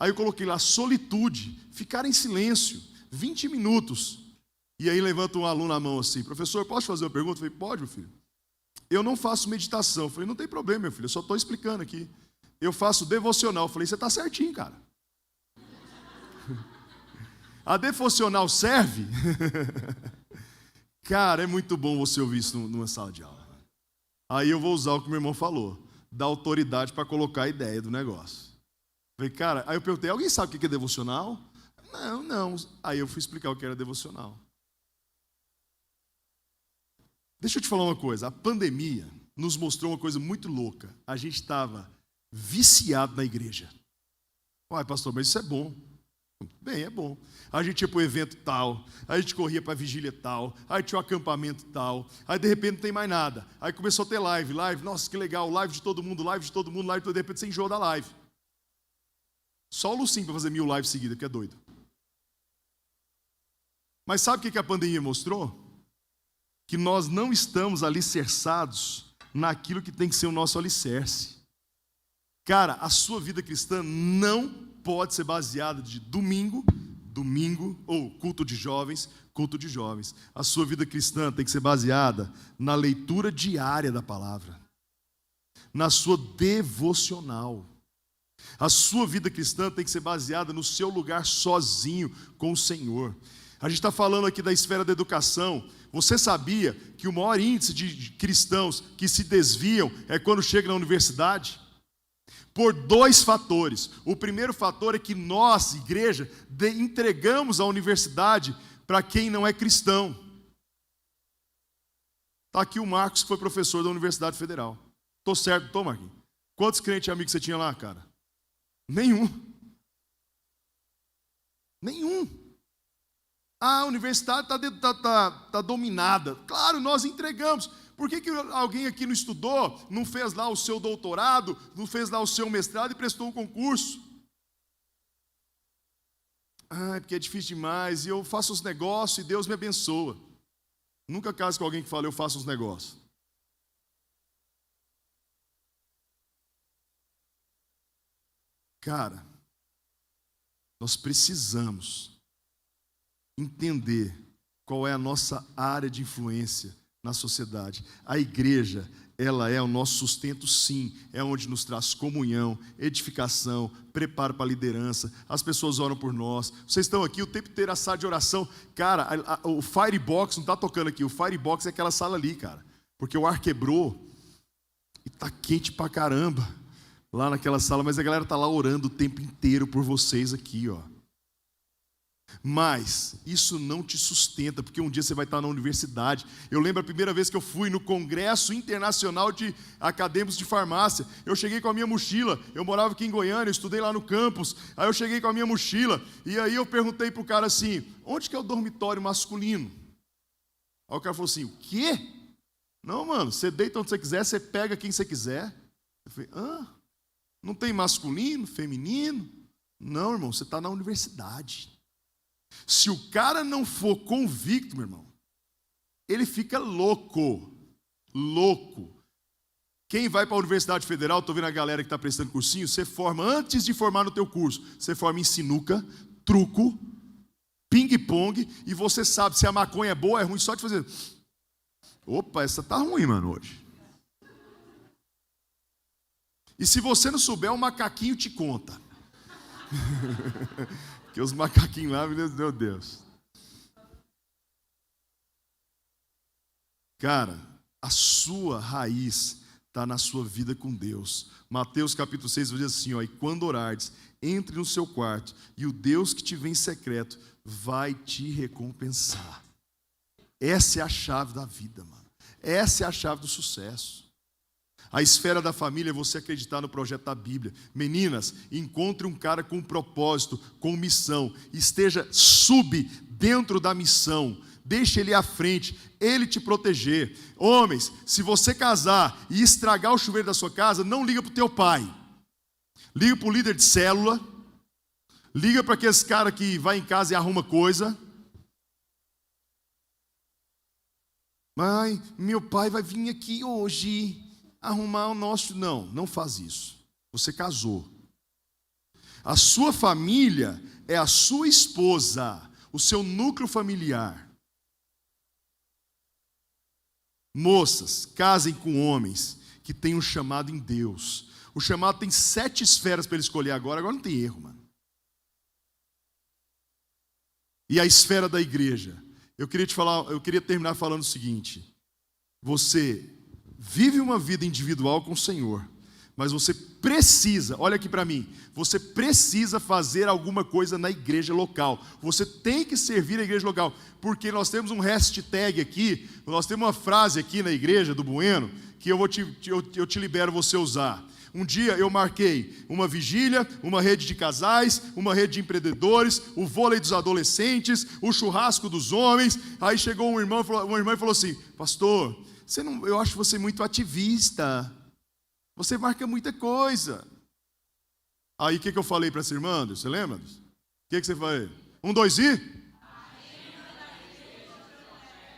Aí eu coloquei lá solitude, ficar em silêncio, 20 minutos. E aí levanta um aluno a mão assim, professor, posso fazer uma pergunta? Eu falei, pode, meu filho. Eu não faço meditação. Eu falei, não tem problema, meu filho, eu só estou explicando aqui. Eu faço devocional. Eu falei, você está certinho, cara. A devocional serve? Cara, é muito bom você ouvir isso numa sala de aula. Aí eu vou usar o que meu irmão falou, dar autoridade para colocar a ideia do negócio. Falei, cara, aí eu perguntei, alguém sabe o que é devocional? Não. Aí eu fui explicar o que era devocional. Deixa eu te falar uma coisa, a pandemia nos mostrou uma coisa muito louca. A gente estava viciado na igreja. Uai, pastor, mas isso é bom. Bem, é bom. A gente ia para o evento tal, a gente corria para a vigília tal, aí tinha o acampamento tal, aí de repente não tem mais nada. Aí começou a ter live, nossa, que legal, live de todo mundo, de repente você enjoa da live. Só o Lucinho para fazer 1000 lives seguidas, que é doido. Mas sabe o que a pandemia mostrou? Que nós não estamos alicerçados naquilo que tem que ser o nosso alicerce. Cara, a sua vida cristã não pode ser baseada de domingo, ou culto de jovens. A sua vida cristã tem que ser baseada na leitura diária da palavra, na sua devocional. A sua vida cristã tem que ser baseada no seu lugar sozinho com o Senhor. A gente está falando aqui da esfera da educação. Você sabia que o maior índice de cristãos que se desviam é quando chegam na universidade? Por 2 fatores. O primeiro fator é que nós, igreja, entregamos a universidade para quem não é cristão. Está aqui o Marcos, que foi professor da Universidade Federal. Estou certo, estou, Marquinhos? Quantos crentes amigos você tinha lá, cara? Nenhum. A universidade está dominada. Claro, nós entregamos. Por que alguém aqui não estudou, não fez lá o seu doutorado, não fez lá o seu mestrado e prestou um concurso? Porque é difícil demais, e eu faço os negócios e Deus me abençoa. Nunca case com alguém que fala, eu faço os negócios. Cara, nós precisamos entender qual é a nossa área de influência na sociedade. A igreja, ela é o nosso sustento, sim, é onde nos traz comunhão, edificação, preparo para a liderança, as pessoas oram por nós. Vocês estão aqui o tempo inteiro, a sala de oração, cara, o Firebox não está tocando aqui, o Firebox é aquela sala ali, cara, porque o ar quebrou e está quente pra caramba lá naquela sala, mas a galera está lá orando o tempo inteiro por vocês aqui, ó. Mas isso não te sustenta, porque um dia você vai estar na universidade. Eu lembro a primeira vez que eu fui no Congresso Internacional de Acadêmicos de Farmácia. Eu cheguei com a minha mochila, eu morava aqui em Goiânia, eu estudei lá no campus. Aí eu cheguei com a minha mochila, e aí eu perguntei para o cara assim, onde que é o dormitório masculino? Aí o cara falou assim, o quê? Não, mano, você deita onde você quiser, você pega quem você quiser. Eu falei, não tem masculino, feminino? Não, irmão, você está na universidade. Se o cara não for convicto, meu irmão, ele fica louco. Quem vai para a Universidade Federal, estou vendo a galera que está prestando cursinho, você forma, antes de formar no teu curso, você forma em sinuca, truco, ping-pong, e você sabe se a maconha é boa ou é ruim, só de fazer. Opa, essa tá ruim, mano, hoje. E se você não souber, o macaquinho te conta. Porque os macaquinhos lá, meu Deus. Cara, a sua raiz está na sua vida com Deus. Mateus capítulo 6 diz assim, ó, e quando orardes, entre no seu quarto e o Deus que te vê em secreto vai te recompensar. Essa é a chave da vida, mano. Essa é a chave do sucesso. A esfera da família é você acreditar no projeto da Bíblia. Meninas, encontre um cara com propósito, com missão. Esteja dentro da missão. Deixe ele à frente, ele te proteger. Homens, se você casar e estragar o chuveiro da sua casa, não liga para o teu pai. Liga para o líder de célula. Liga para aqueles cara que vai em casa e arruma coisa. Mãe, meu pai vai vir aqui hoje arrumar o nosso... Não faz isso. Você casou. A sua família é a sua esposa, o seu núcleo familiar. Moças, casem com homens que têm um chamado em Deus. O chamado tem 7 esferas para ele escolher agora não tem erro, mano. E a esfera da igreja. Eu queria terminar falando o seguinte: você vive uma vida individual com o Senhor, mas você precisa, olha aqui para mim, você precisa fazer alguma coisa na igreja local. Você tem que servir a igreja local, porque nós temos um hashtag aqui, nós temos uma frase aqui na igreja do Bueno, que eu te libero você usar. Um dia eu marquei uma vigília, uma rede de casais, uma rede de empreendedores, o vôlei dos adolescentes, o churrasco dos homens. Aí chegou uma irmã e falou assim: pastor, eu acho você muito ativista, você marca muita coisa. Aí o que eu falei para essa irmã? Você lembra? O que você falou? 1, 2 e?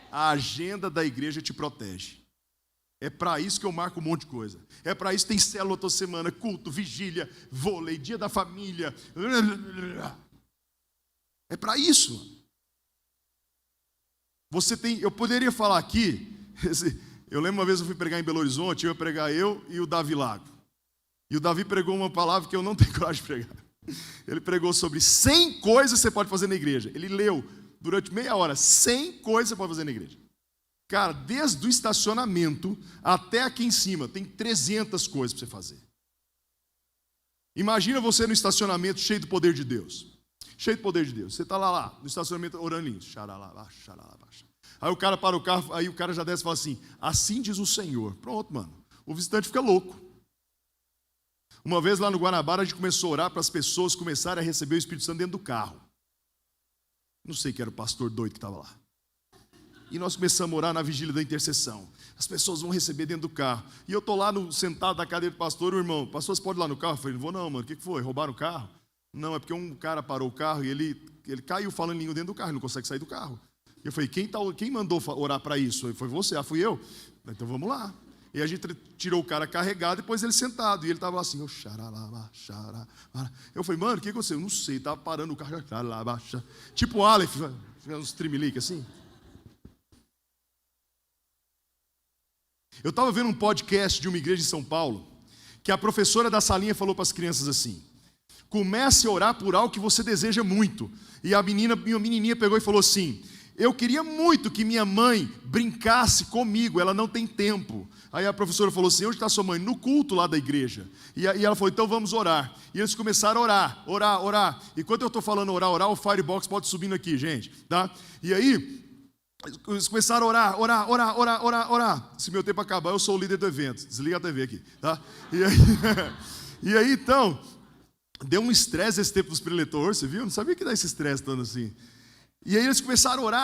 A agenda da igreja te protege. É para isso que eu marco um monte de coisa. É para isso que tem célula toda semana, culto, vigília, vôlei, dia da família. É para isso. Eu poderia falar aqui, eu lembro uma vez eu fui pregar em Belo Horizonte, eu ia pregar eu e o Davi Lago. E o Davi pregou uma palavra que eu não tenho coragem de pregar. Ele pregou sobre 100 coisas que você pode fazer na igreja. Ele leu durante meia hora 100 coisas que você pode fazer na igreja. Cara, desde o estacionamento até aqui em cima, tem 300 coisas para você fazer. Imagina você no estacionamento cheio do poder de Deus. Cheio do poder de Deus. Você está lá, no estacionamento orando lindo. Aí o cara para o carro, aí o cara já desce e fala assim: assim diz o Senhor. Pronto, mano. O visitante fica louco. Uma vez lá no Guanabara, a gente começou a orar para as pessoas começarem a receber o Espírito Santo dentro do carro. Não sei que era o pastor doido que estava lá. E nós começamos a orar na vigília da intercessão. As pessoas vão receber dentro do carro. E eu estou lá sentado na cadeira do pastor, o irmão: pastor, você pode ir lá no carro? Eu falei: não vou não, mano. O que foi? Roubaram o carro? Não, é porque um cara parou o carro e ele caiu falando língua dentro do carro, ele não consegue sair do carro. E eu falei: quem mandou orar para isso? Ele: foi você. Fui eu. Então vamos lá. E a gente tirou o cara carregado e pôs ele sentado. E ele estava lá assim: eu falei: mano, o que aconteceu? Eu não sei, estava parando o carro. Tipo o Aleph, uns trimelique assim. Eu estava vendo um podcast de uma igreja em São Paulo, que a professora da salinha falou para as crianças assim: comece a orar por algo que você deseja muito. E a menininha pegou e falou assim: eu queria muito que minha mãe brincasse comigo, ela não tem tempo. Aí a professora falou assim: onde está sua mãe? No culto lá da igreja. E ela falou: então vamos orar. E eles começaram a orar. Enquanto eu estou falando orar, o Firebox pode subindo aqui, gente, tá? E aí eles começaram a orar. Se meu tempo acabar, eu sou o líder do evento. Desliga a TV aqui, tá? E aí então, deu um estresse esse tempo dos preletores, você viu? Não sabia que dá esse estresse todo assim. E aí eles começaram a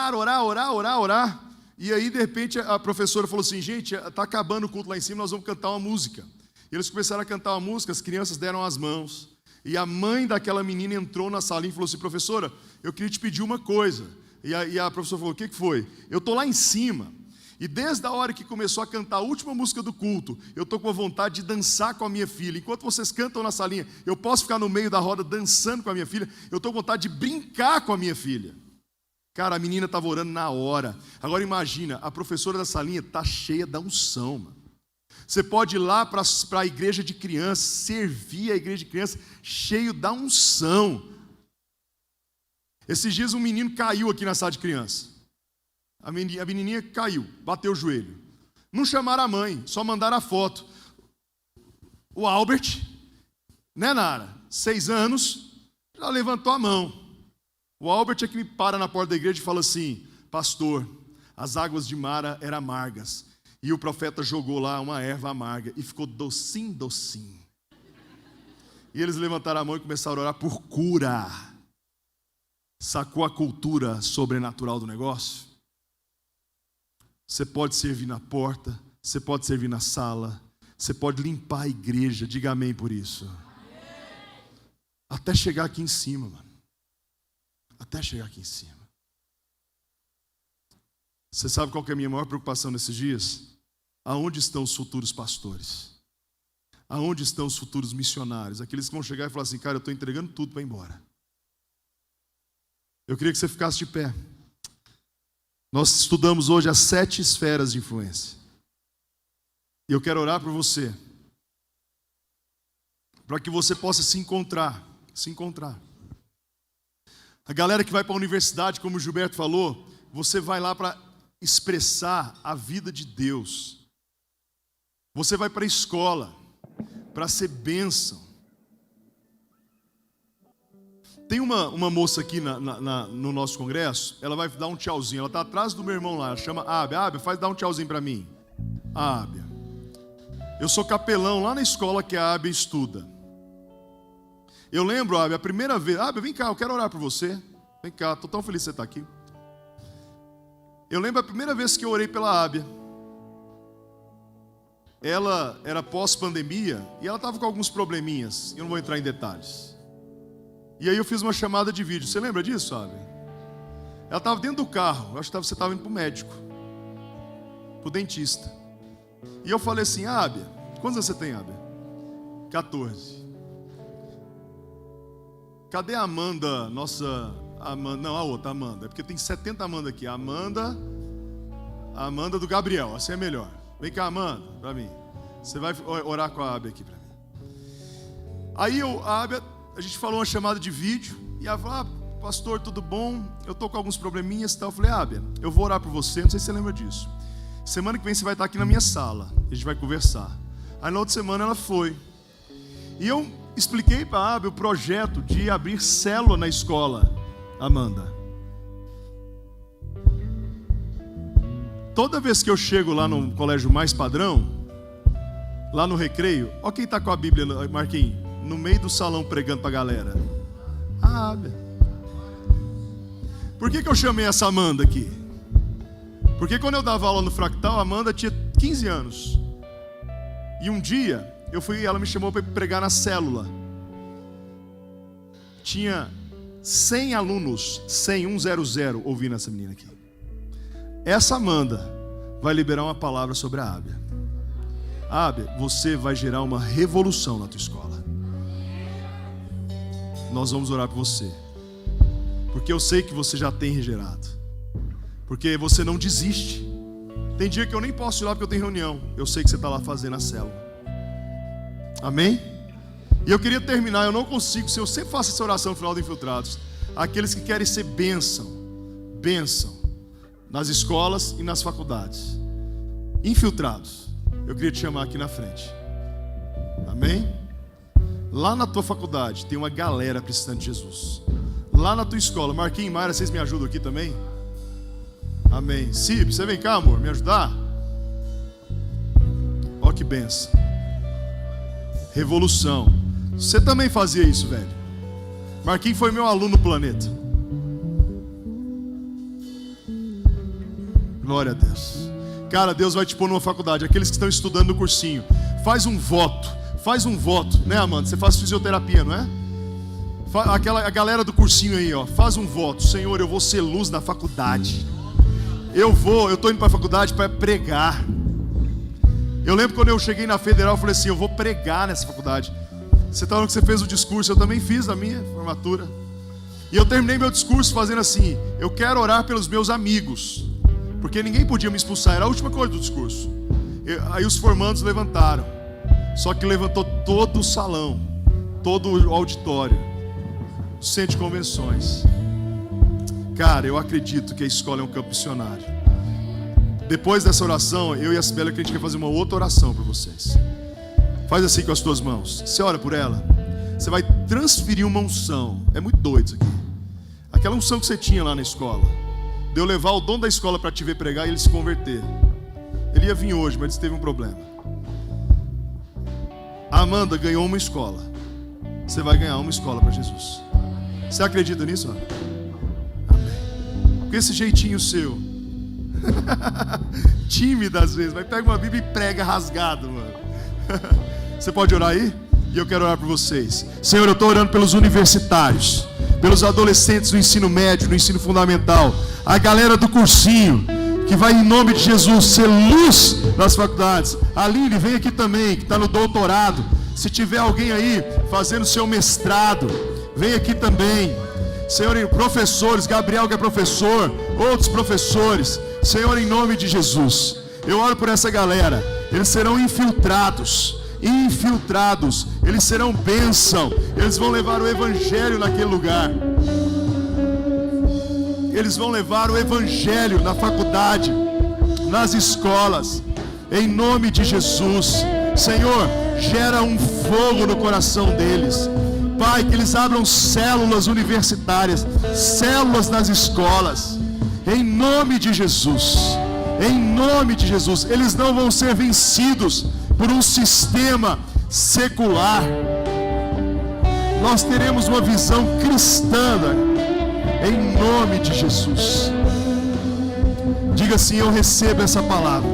orar. E aí, de repente, a professora falou assim: gente, está acabando o culto lá em cima, nós vamos cantar uma música. E eles começaram a cantar uma música, as crianças deram as mãos. E a mãe daquela menina entrou na salinha e falou assim: professora, eu queria te pedir uma coisa. E a professora falou: o que foi? Eu estou lá em cima, e desde a hora que começou a cantar a última música do culto, eu estou com a vontade de dançar com a minha filha. Enquanto vocês cantam na salinha, eu posso ficar no meio da roda dançando com a minha filha. Eu estou com vontade de brincar com a minha filha. Cara, a menina estava orando na hora. Agora imagina, a professora da salinha está cheia da unção, mano. Você pode ir lá para a igreja de crianças, servir a igreja de crianças, cheio da unção. Esses dias um menino caiu aqui na sala de criança. A menininha caiu, bateu o joelho. Não chamaram a mãe, só mandaram a foto. O Albert, né, Nara? 6 anos, já levantou a mão. O Albert é que me para na porta da igreja e fala assim: pastor, as águas de Mara eram amargas. E o profeta jogou lá uma erva amarga e ficou docinho, docinho. E eles levantaram a mão e começaram a orar por cura. Sacou a cultura sobrenatural do negócio? Você pode servir na porta, você pode servir na sala, você pode limpar a igreja, diga amém por isso. Até chegar aqui em cima, mano. Até chegar aqui em cima. Você sabe qual que é a minha maior preocupação nesses dias? Aonde estão os futuros pastores? Aonde estão os futuros missionários? Aqueles que vão chegar e falar assim: cara, eu estou entregando tudo para ir embora. Eu queria que você ficasse de pé. Nós estudamos hoje as 7 esferas de influência. E eu quero orar por você, para que você possa se encontrar. A galera que vai para a universidade, como o Gilberto falou, você vai lá para expressar a vida de Deus. Você vai para a escola para ser bênção. Tem uma moça aqui no nosso congresso, ela vai dar um tchauzinho. Ela está atrás do meu irmão lá, ela chama Ábia. Ábia, dá um tchauzinho para mim. Ábia. Eu sou capelão lá na escola que a Ábia estuda. Eu lembro, Ábia, a primeira vez... Ábia, vem cá, eu quero orar por você. Vem cá, estou tão feliz que você está aqui. Eu lembro a primeira vez que eu orei pela Ábia. Ela era pós-pandemia e ela estava com alguns probleminhas. Eu não vou entrar em detalhes. E aí eu fiz uma chamada de vídeo. Você lembra disso, Ábia? Ela estava dentro do carro. Eu acho que você estava indo para o médico, para o dentista. E eu falei assim: Ábia, quantos anos você tem, Ábia? 14. Cadê a Amanda, nossa Amanda? Não, a outra, Amanda. É porque tem 70 Amanda aqui. A Amanda do Gabriel, assim é melhor. Vem cá, Amanda, para mim. Você vai orar com a Ábia aqui para mim. Aí a Ábia, a gente falou uma chamada de vídeo. E ela falou: pastor, tudo bom? Eu estou com alguns probleminhas e tal. Eu falei: Ábia, eu vou orar por você. Não sei se você lembra disso. Semana que vem você vai estar aqui na minha sala. A gente vai conversar. Aí na outra semana ela foi. E eu expliquei para a Ábia o projeto de abrir célula na escola, Amanda. Toda vez que eu chego lá no colégio mais padrão, lá no recreio, olha quem está com a Bíblia, Marquinhos, no meio do salão pregando para a galera. A Ábia. Por que eu chamei essa Amanda aqui? Porque quando eu dava aula no Fractal, a Amanda tinha 15 anos. E um dia, eu fui, ela me chamou para pregar na célula. Tinha 100 alunos, 100 ouvindo essa menina aqui. Essa Amanda vai liberar uma palavra sobre a Ábia. Ábia, você vai gerar uma revolução na tua escola. Nós vamos orar por você. Porque eu sei que você já tem gerado. Porque você não desiste. Tem dia que eu nem posso ir lá porque eu tenho reunião. Eu sei que você está lá fazendo a célula. Amém? E eu queria terminar, eu não consigo, se eu sempre faço essa oração no final do Infiltrados. Aqueles que querem ser bênção nas escolas e nas faculdades. Infiltrados, eu queria te chamar aqui na frente. Amém? Lá na tua faculdade tem uma galera precisando de Jesus. Lá na tua escola, Marquinhos e Mayra, vocês me ajudam aqui também? Amém. Cib, você vem cá, amor, me ajudar? Ó que benção. Revolução. Você também fazia isso, velho. Marquinhos foi meu aluno no planeta. Glória a Deus. Cara, Deus vai te pôr numa faculdade. Aqueles que estão estudando no cursinho, faz um voto, né, Amanda? Você faz fisioterapia, não é? A galera do cursinho aí, ó, faz um voto. Senhor, eu vou ser luz na faculdade. Eu tô indo para a faculdade para pregar. Eu lembro quando eu cheguei na Federal, eu falei assim: eu vou pregar nessa faculdade. Você tá falando que você fez o discurso, eu também fiz a minha formatura. E eu terminei meu discurso fazendo assim: eu quero orar pelos meus amigos, porque ninguém podia me expulsar, era a última coisa do discurso. Aí os formandos levantaram. Só que levantou todo o salão, todo o auditório, o centro de convenções. Cara, eu acredito que a escola é um campo missionário. Depois dessa oração, eu e a Sibeli, a gente quer fazer uma outra oração por vocês. Faz assim com as tuas mãos. Você ora por ela. Você vai transferir uma unção. É muito doido isso aqui. Aquela unção que você tinha lá na escola, de eu levar o dono da escola para te ver pregar e ele se converter. Ele ia vir hoje, mas teve um problema. A Amanda ganhou uma escola. Você vai ganhar uma escola para Jesus. Você acredita nisso? Amém. Com esse jeitinho seu, tímido às vezes, mas pega uma Bíblia e prega rasgado, mano. Você pode orar aí? E eu quero orar por vocês. Senhor, eu estou orando pelos universitários, pelos adolescentes do ensino médio, do ensino fundamental, a galera do cursinho, que vai em nome de Jesus ser luz nas faculdades. Aline, vem aqui também, que está no doutorado. Se tiver alguém aí fazendo seu mestrado, vem aqui também. Senhor, professores, Gabriel que é professor, outros professores. Senhor, em nome de Jesus, eu oro por essa galera. Eles serão infiltrados, eles serão bênção. Eles vão levar o evangelho naquele lugar. Eles vão levar o evangelho na faculdade, nas escolas, em nome de Jesus. Senhor, gera um fogo no coração deles. Pai, que eles abram células universitárias, células nas escolas, em nome de Jesus. Em nome de Jesus. Eles não vão ser vencidos por um sistema secular. Nós teremos uma visão cristã, em nome de Jesus. Diga assim: eu recebo essa palavra.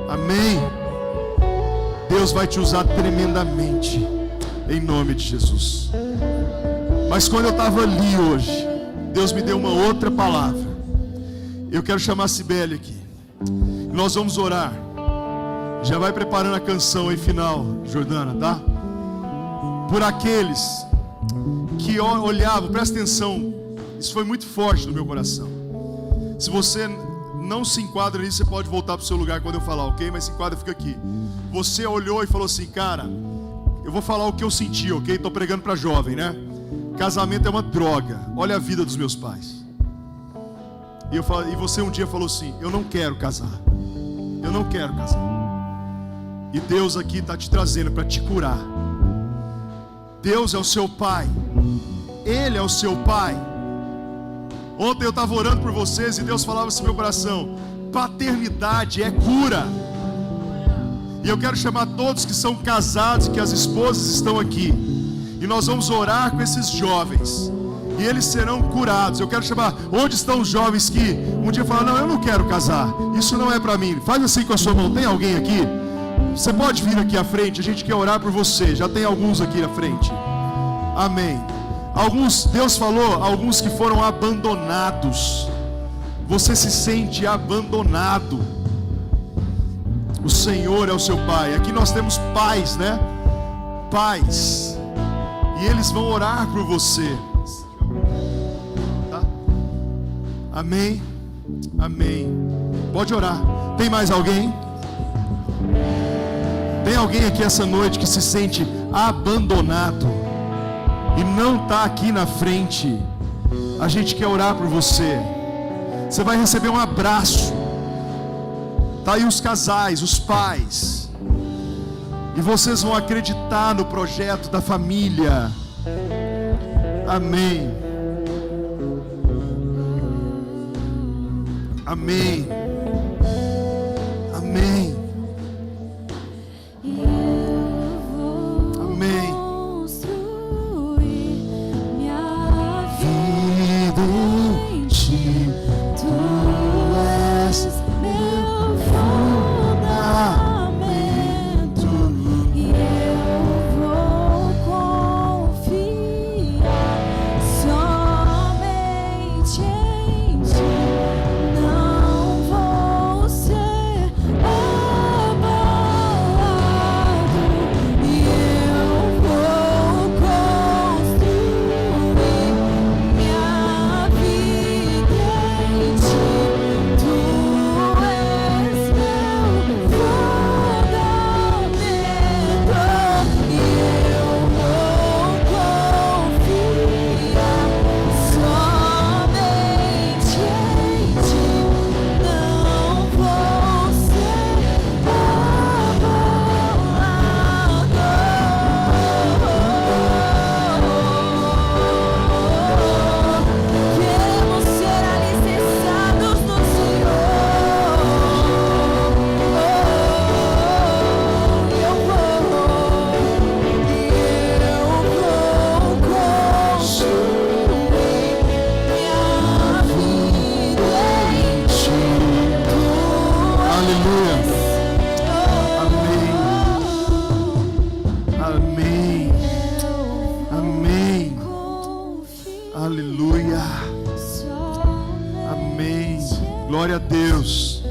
Amém. Deus vai te usar tremendamente, em nome de Jesus. Mas quando eu estava ali hoje, Deus me deu uma outra palavra. Eu quero chamar a Cibele aqui. Nós vamos orar. Já vai preparando a canção aí final, Jordana, tá? Por aqueles que olhavam, presta atenção. Isso foi muito forte no meu coração. Se você não se enquadra nisso, você pode voltar para o seu lugar quando eu falar, ok? Mas se enquadra, fica aqui. Você olhou e falou assim: cara, eu vou falar o que eu senti, ok? Estou pregando para jovem, né? Casamento é uma droga. Olha a vida dos meus pais. E você um dia falou assim: eu não quero casar. Eu não quero casar. E Deus aqui está te trazendo para te curar. Deus é o seu pai. Ele é o seu pai. Ontem eu estava orando por vocês e Deus falava assim no meu coração: paternidade é cura. E eu quero chamar todos que são casados, que as esposas estão aqui, e nós vamos orar com esses jovens, e eles serão curados. Eu quero chamar, onde estão os jovens que um dia falaram: não, eu não quero casar, isso não é para mim. Faz assim com a sua mão. Tem alguém aqui? Você pode vir aqui à frente, a gente quer orar por você. Já tem alguns aqui à frente. Amém. Alguns, Deus falou, alguns que foram abandonados. Você se sente abandonado. O Senhor é o seu pai. Aqui nós temos pais, né? Pais. E eles vão orar por você. Tá? Amém. Amém. Pode orar. Tem mais alguém? Tem alguém aqui essa noite que se sente abandonado e não está aqui na frente? A gente quer orar por você. Você vai receber um abraço. Tá aí os casais, os pais, e vocês vão acreditar no projeto da família. Amém. Amém. Amém. Amém. Vida em ti, tu és meu fundamento, e eu vou confiar somente em ti. Não vou Aleluia. Amém. Glória a Deus.